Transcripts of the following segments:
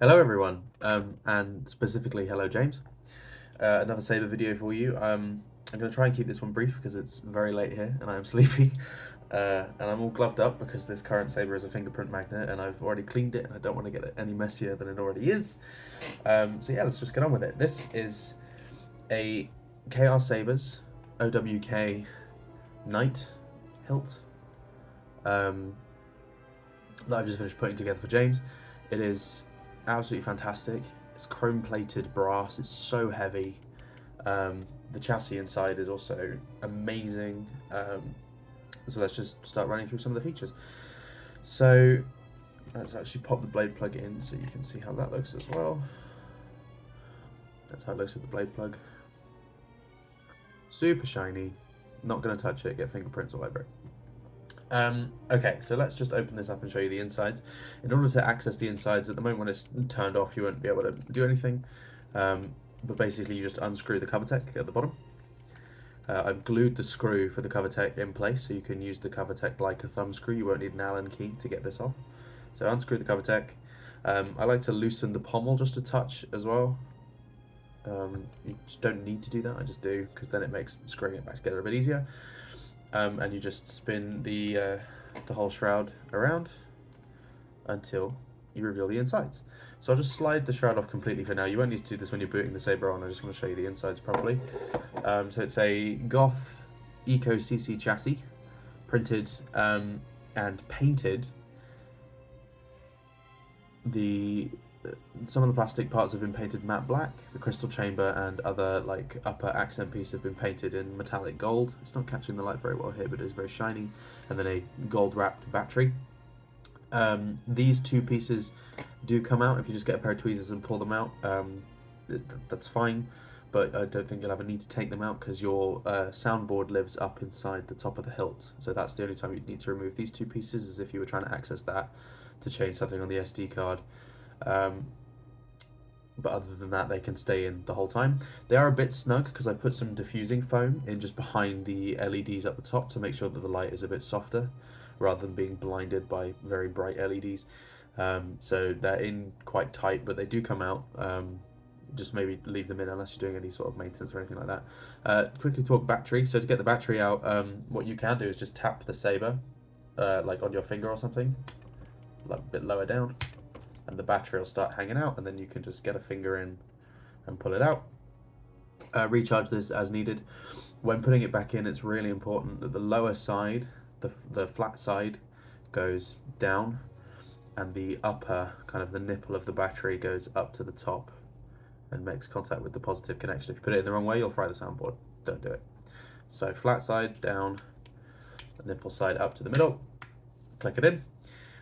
Hello everyone, and specifically hello James. Another saber video for you. I'm going to try and keep this one brief because it's very late here and I'm sleepy. And I'm all gloved up because this current saber is a fingerprint magnet and I've already cleaned it and I don't want to get it any messier than it already is. So yeah, let's just get on with it. This is a KRSabers OWK Knight hilt that I've just finished putting together for James. It is absolutely fantastic. It's chrome plated brass. It's so heavy. The chassis inside is also amazing. So let's just start running through some of the features. So let's actually pop the blade plug in so you can see how that looks as well. That's how it looks with the blade plug. Super shiny. Not going to touch it, get fingerprints all over it. Okay, so let's just open this up and show you the insides. In order to access the insides, at the moment when it's turned off, you won't be able to do anything. But basically, you just unscrew the cover tech at the bottom. I've glued the screw for the cover tech in place, so you can use the cover tech like a thumb screw. You won't need an Allen key to get this off. So unscrew the cover tech. I like to loosen the pommel just a touch as well. You just don't need to do that, I just do, because then it makes screwing it back together a bit easier. And you just spin the whole shroud around until you reveal the insides. So I'll just slide the shroud off completely for now. You won't need to do this when you're booting the saber on. I just want to show you the insides properly. So it's a Goth Eco CC chassis, printed and painted. Some of the plastic parts have been painted matte black. The crystal chamber and other like upper accent piece have been painted in metallic gold. It's not catching the light very well here, but it's very shiny. And then a gold wrapped battery. These two pieces do come out if you just get a pair of tweezers and pull them out. That's fine, but I don't think you'll have a need to take them out because your soundboard lives up inside the top of the hilt. So that's the only time you'd need to remove these two pieces, is if you were trying to access that to change something on the SD card. But other than that, they can stay in the whole time. They are a bit snug because I put some diffusing foam in just behind the LEDs at the top to make sure that the light is a bit softer rather than being blinded by very bright LEDs. So they're in quite tight, but they do come out. Just maybe leave them in unless you're doing any sort of maintenance or anything like that. Quickly talk battery. So to get the battery out, what you can do is just tap the saber like on your finger or something, like a bit lower down, and the battery will start hanging out, and then you can just get a finger in and pull it out. Recharge this as needed. When putting it back in, it's really important that the lower side, the flat side, goes down, and the upper, kind of the nipple of the battery, goes up to the top and makes contact with the positive connection. If you put it in the wrong way, you'll fry the soundboard. Don't do it. So flat side down, nipple side up to the middle, click it in,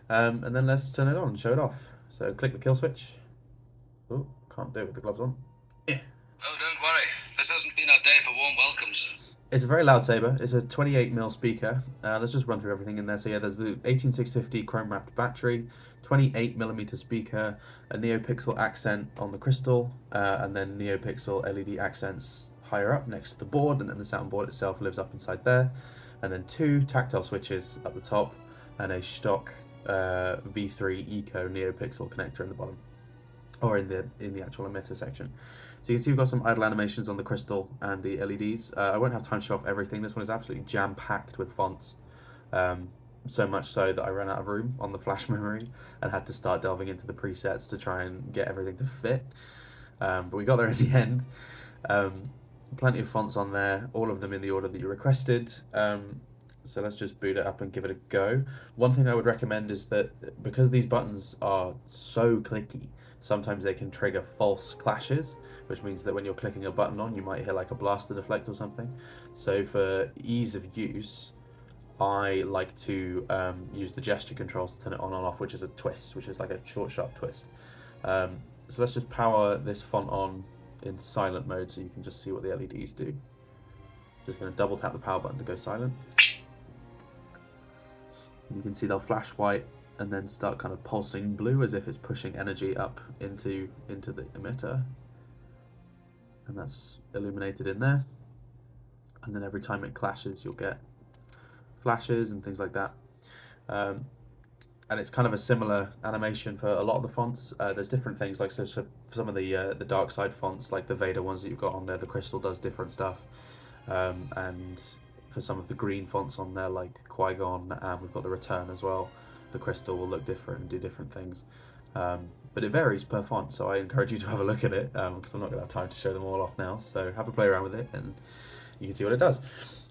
and then let's turn it on and show it off. So click the kill switch. Oh, can't do it with the gloves on. Oh, don't worry. This hasn't been our day for warm welcomes. It's a very loud saber. It's a 28mm speaker. Let's just run through everything in there. So yeah, there's the 18650 chrome wrapped battery, 28mm speaker, a Neopixel accent on the crystal, and then Neopixel LED accents higher up next to the board, and then the soundboard itself lives up inside there, and then two tactile switches at the top, and a Shtok V3 Eco Neopixel connector in the bottom, or in the actual emitter section. So you can see we've got some idle animations on the crystal and the LEDs. I won't have time to show off everything. This one is absolutely jam-packed with fonts. So much so that I ran out of room on the flash memory and had to start delving into the presets to try and get everything to fit. But we got there in the end. Plenty of fonts on there, all of them in the order that you requested. So let's just boot it up and give it a go. One thing I would recommend is that because these buttons are so clicky, sometimes they can trigger false clashes, which means that when you're clicking a button on, you might hear like a blaster deflect or something. So for ease of use, I like to use the gesture controls to turn it on and off, which is a twist, which is like a short, sharp twist. So let's just power this font on in silent mode so you can just see what the LEDs do. Just going to double tap the power button to go silent. You can see they'll flash white and then start kind of pulsing blue as if it's pushing energy up into the emitter. And that's illuminated in there. And then every time it clashes, you'll get flashes and things like that. and it's kind of a similar animation for a lot of the fonts. There's different things, like so for some of the dark side fonts, like the Vader ones that you've got on there, the crystal does different stuff. And for some of the green fonts on there, like Qui-Gon, and we've got the Return as well, the crystal will look different and do different things. But it varies per font, so I encourage you to have a look at it, because I'm not going to have time to show them all off now. So have a play around with it and you can see what it does.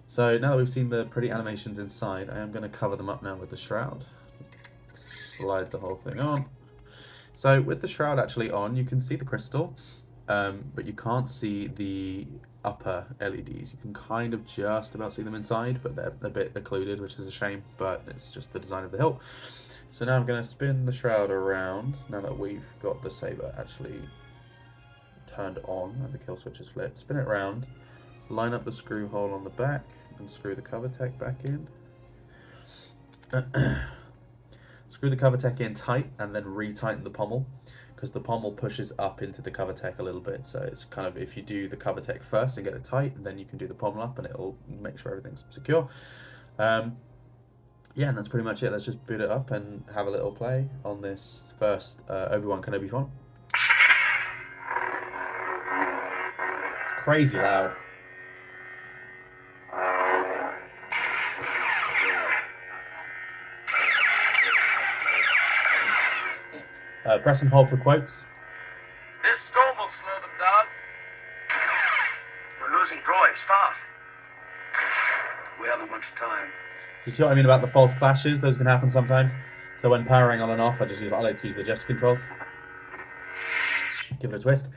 So now that we've seen the pretty animations inside, I am going to cover them up now with the shroud. Slide the whole thing on. So with the shroud actually on, you can see the crystal, but you can't see the upper LEDs. You can kind of just about see them inside, but they're a bit occluded, which is a shame, but it's just the design of the hilt. So now I'm going to spin the shroud around, now that we've got the saber actually turned on and the kill switch is flipped. Spin it around, line up the screw hole on the back, and screw the cover tech back in. Screw the cover tech in tight and then retighten the pommel, because the pommel pushes up into the cover tech a little bit. So it's kind of, if you do the cover tech first and get it tight, then you can do the pommel up and it'll make sure everything's secure. Yeah, and that's pretty much it. Let's just boot it up and have a little play on this first Obi-Wan Kenobi font. It's crazy loud. Press and hold for quotes. This storm will slow them down. We're losing droids fast. We haven't much time. So you see what I mean about the false clashes? Those can happen sometimes. So when powering on and off, I like to use the gesture controls. Give it a twist.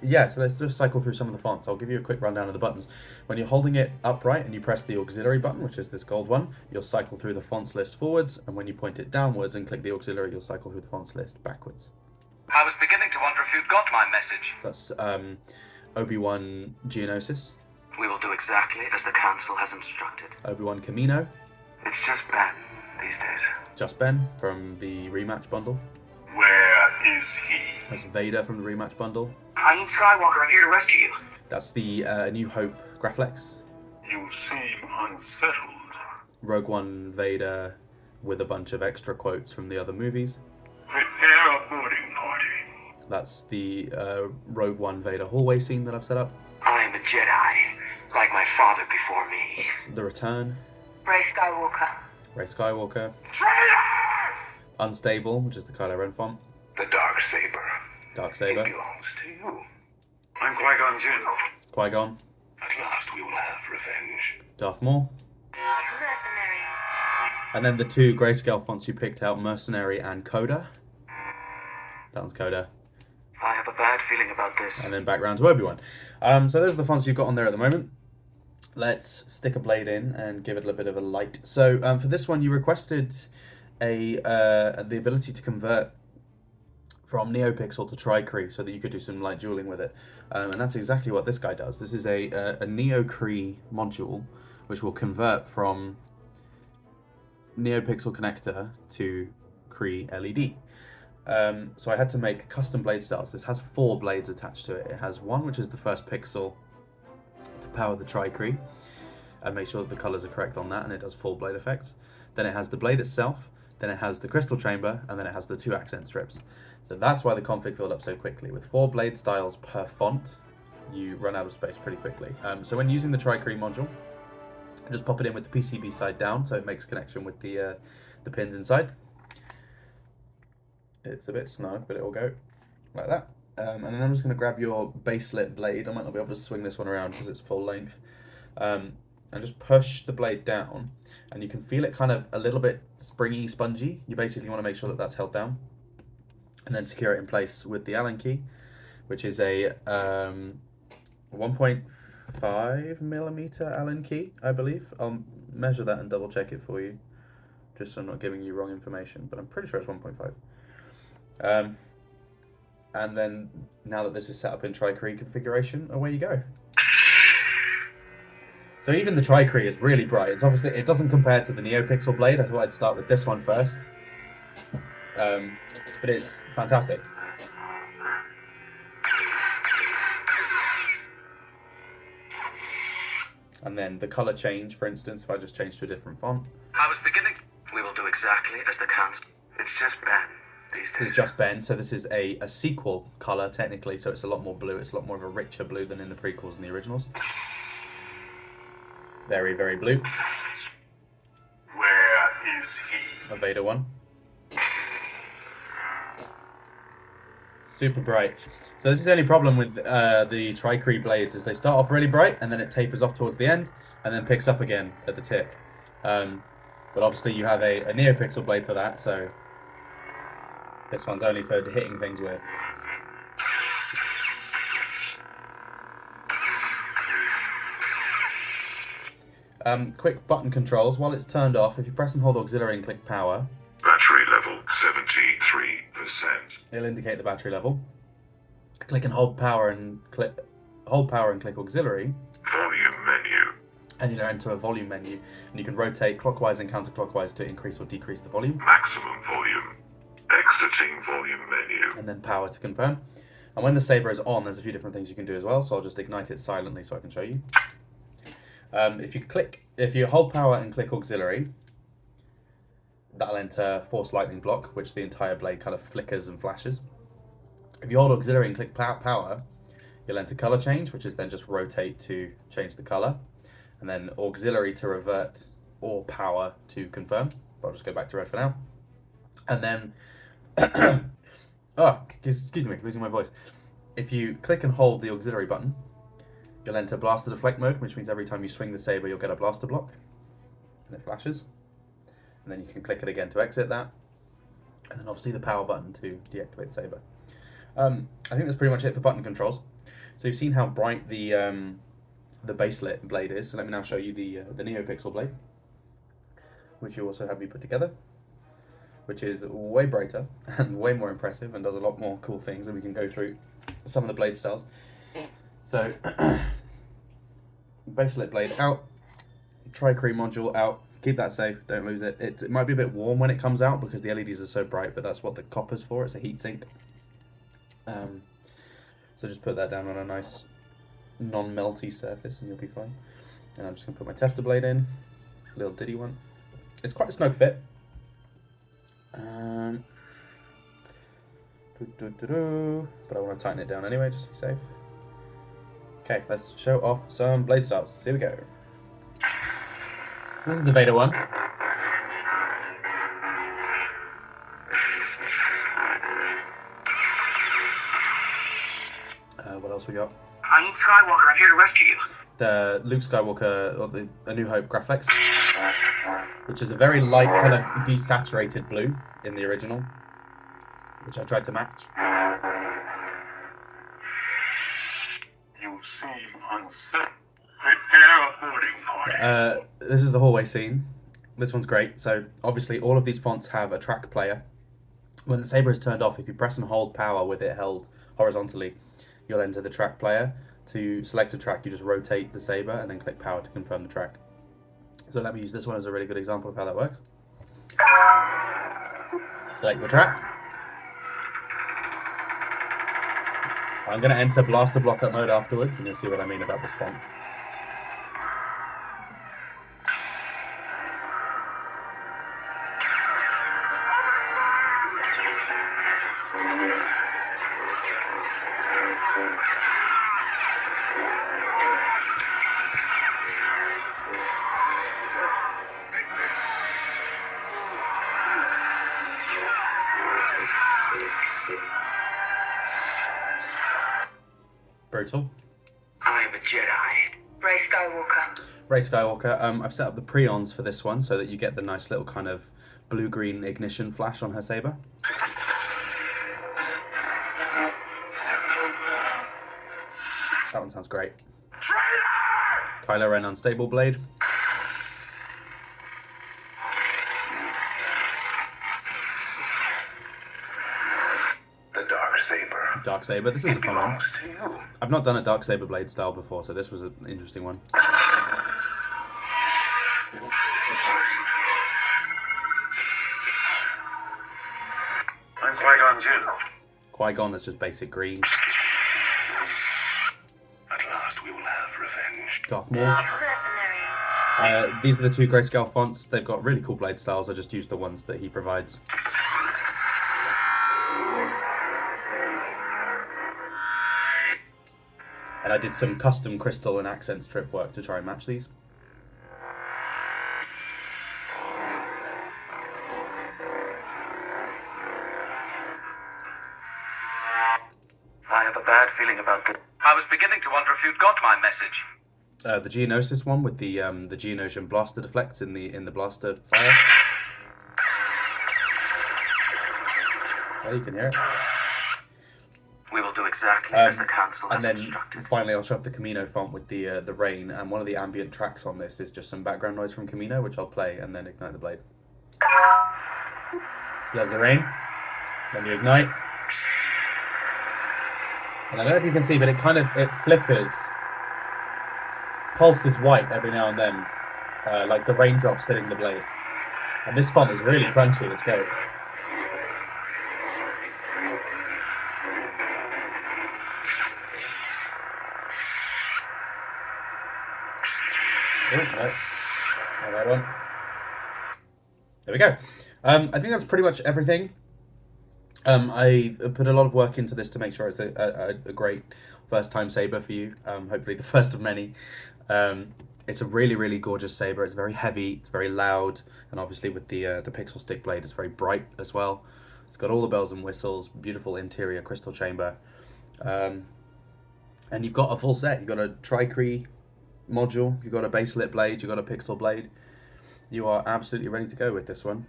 Yeah, so let's just cycle through some of the fonts. I'll give you a quick rundown of the buttons. When you're holding it upright and you press the auxiliary button, which is this gold one, you'll cycle through the fonts list forwards, and when you point it downwards and click the auxiliary, you'll cycle through the fonts list backwards. I was beginning to wonder if you'd got my message. That's Obi-Wan Geonosis. We will do exactly as the Council has instructed. Obi-Wan Camino. It's just Ben these days. Just Ben from the Rematch bundle. Where is he? That's Vader from the Rematch bundle. I need Skywalker. I'm here to rescue you. That's the New Hope Graflex. You seem unsettled. Rogue One Vader with a bunch of extra quotes from the other movies. Prepare a boarding party. That's the Rogue One Vader hallway scene that I've set up. I am a Jedi, like my father before me. That's the Return. Rey Skywalker. Rey Skywalker. Traitor! Unstable, which is the Kylo Ren font. The dark saber. Dark It Saber. belongs to you. I'm Qui-Gon Jinn. Qui-Gon. At last we will have revenge. Darth Maul. Mercenary. And then the two grayscale fonts you picked out, Mercenary and Coda. That one's Coda. I have a bad feeling about this. And then back round to Obi-Wan. So those are the fonts you've got on there at the moment. Let's stick a blade in and give it a little bit of a light. So for this one, you requested the ability to convert from Neopixel to Tricree so that you could do some light dueling with it. And that's exactly what this guy does. This is a Neo-Cree module which will convert from Neopixel connector to Cree LED. So I had to make custom blade styles. This has 4 blades attached to it. It has one which is the first pixel to power the Tricree and make sure that the colors are correct on that, and it does full blade effects. Then it has the blade itself, then it has the crystal chamber, and then it has the 2 accent strips. So that's why the config filled up so quickly. With 4 blade styles per font, you run out of space pretty quickly. So when using the Tricree module, just pop it in with the PCB side down so it makes connection with the pins inside. It's a bit snug, but it will go like that. And then I'm just going to grab your baselit blade. I might not be able to swing this one around because it's full length. And just push the blade down, and you can feel it kind of a little bit springy, spongy. You basically want to make sure that that's held down, and then secure it in place with the Allen key, which is a 1.5 millimeter Allen key, I believe. I'll measure that and double check it for you, just so I'm not giving you wrong information, but I'm pretty sure it's 1.5. And then now that this is set up in Tricree configuration, away you go. So even the Tricree is really bright. It's obviously, it doesn't compare to the Neopixel blade. I thought I'd start with this one first. But it's fantastic. And then the color change, for instance, if I just change to a different font. I was beginning. We will do exactly as the council. It's just Ben. These This is just Ben, so this is a sequel colour technically, so it's a lot more blue. It's a lot more of a richer blue than in the prequels and the originals. Very, very blue. Where is he? A Vader one. Super bright. So this is the only problem with the Tricree blades is they start off really bright and then it tapers off towards the end and then picks up again at the tip. But obviously you have a Neopixel blade for that, so this one's only for hitting things with. Quick button controls. While it's turned off, if you press and hold auxiliary and click power, Battery level 73%. it'll indicate the battery level. Click and hold power and click auxiliary, Volume menu. and you'll enter a volume menu, and you can rotate clockwise and counterclockwise to increase or decrease the volume, Maximum volume. Exiting volume menu. and then power to confirm. And when the saber is on, there's a few different things you can do as well, so I'll just ignite it silently so I can show you. If you hold power and click auxiliary, that'll enter force lightning block, which the entire blade kind of flickers and flashes. If you hold auxiliary and click power, you'll enter color change, which is then just rotate to change the color, and then auxiliary to revert, or power to confirm. But I'll just go back to red for now. And then, oh, excuse me, losing my voice. If you click and hold the auxiliary button, you'll enter blaster deflect mode, which means every time you swing the saber, you'll get a blaster block, and it flashes. And then you can click it again to exit that, and then obviously the power button to deactivate the saber. I think that's pretty much it for button controls. So you've seen how bright the baselit blade is. So let me now show you the Neopixel blade, which you also have me put together, which is way brighter and way more impressive and does a lot more cool things. And we can go through some of the blade styles. So baselit blade out, Tricree module out. Keep that safe, don't lose it. It might be a bit warm when it comes out because the LEDs are so bright, but that's what the copper's for. It's a heat sink. So just put that down on a nice non-melty surface and you'll be fine. And I'm just going to put my tester blade in, a little diddy one. It's quite a snug fit. But I want to tighten it down anyway, just to be safe. Okay, let's show off some blade styles. Here we go. This is the Vader one. What else we got? I'm Luke Skywalker. I'm here to rescue you. The Luke Skywalker, or the A New Hope Graphics, which is a very light kind of desaturated blue in the original, which I tried to match. You seem unset. Prepare a boarding party. This is the hallway scene. This one's great. So obviously all of these fonts have a track player. When the saber is turned off, if you press and hold power with it held horizontally, you'll enter the track player. To select a track, you just rotate the saber and then click power to confirm the track. So let me use this one as a really good example of how that works. Select the track. I'm going to enter blaster block-up mode afterwards and you'll see what I mean about this font. Brutal. I'm a Jedi. Rey Skywalker. Rey Skywalker. I've set up the preons for this one so that you get the nice little kind of blue-green ignition flash on her saber. That one sounds great. Kylo Ren unstable blade. The dark saber. Dark saber. This is a fun one. Belongs to you. I've not done a dark saber blade style before, so this was an interesting one. I'm Qui-Gon Jinn. Qui-Gon is just basic green. At last we will have revenge. Darth Maul. Mercenary. These are the two grayscale fonts. They've got really cool blade styles. I just used the ones that he provides. And I did some custom crystal and accent strip work to try and match these. I have a bad feeling about this. I was beginning to wonder if you'd got my message. The Geonosis one with the Geonosian blaster deflects in the blaster fire. Oh, you can hear it. We will do exactly as the council has And then instructed. finally, I'll show off the Camino font with the rain. And one of the ambient tracks on this is just some background noise from Camino, which I'll play and then ignite the blade. So there's the rain. Then you ignite. And I don't know if you can see, but it flickers, pulses white every now and then, like the raindrops hitting the blade. And this font is really crunchy. It's great. Oh, no. Not that one. There we go. I think that's pretty much everything. I put a lot of work into this to make sure it's a great first time saber for you. Hopefully the first of many. It's a really, really gorgeous saber. It's very heavy, it's very loud, and obviously with the pixel stick blade, it's very bright as well. It's got all the bells and whistles, beautiful interior crystal chamber. And you've got a full set. You've got a Tricree module, you've got a baselit blade, you've got a pixel blade. You are absolutely ready to go with this one.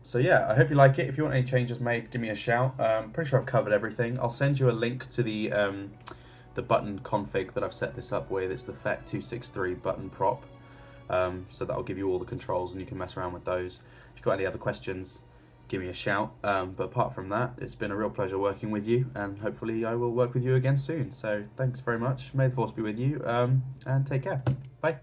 So yeah, I hope you like it. If you want any changes made, give me a shout. Pretty sure I've covered everything. I'll send you a link to the button config that I've set this up with. It's the FET 263 button prop. So that'll give you all the controls and you can mess around with those. If you've got any other questions, give me a shout. But apart from that, it's been a real pleasure working with you, and hopefully I will work with you again soon. So thanks very much. May the force be with you, and take care. Bye.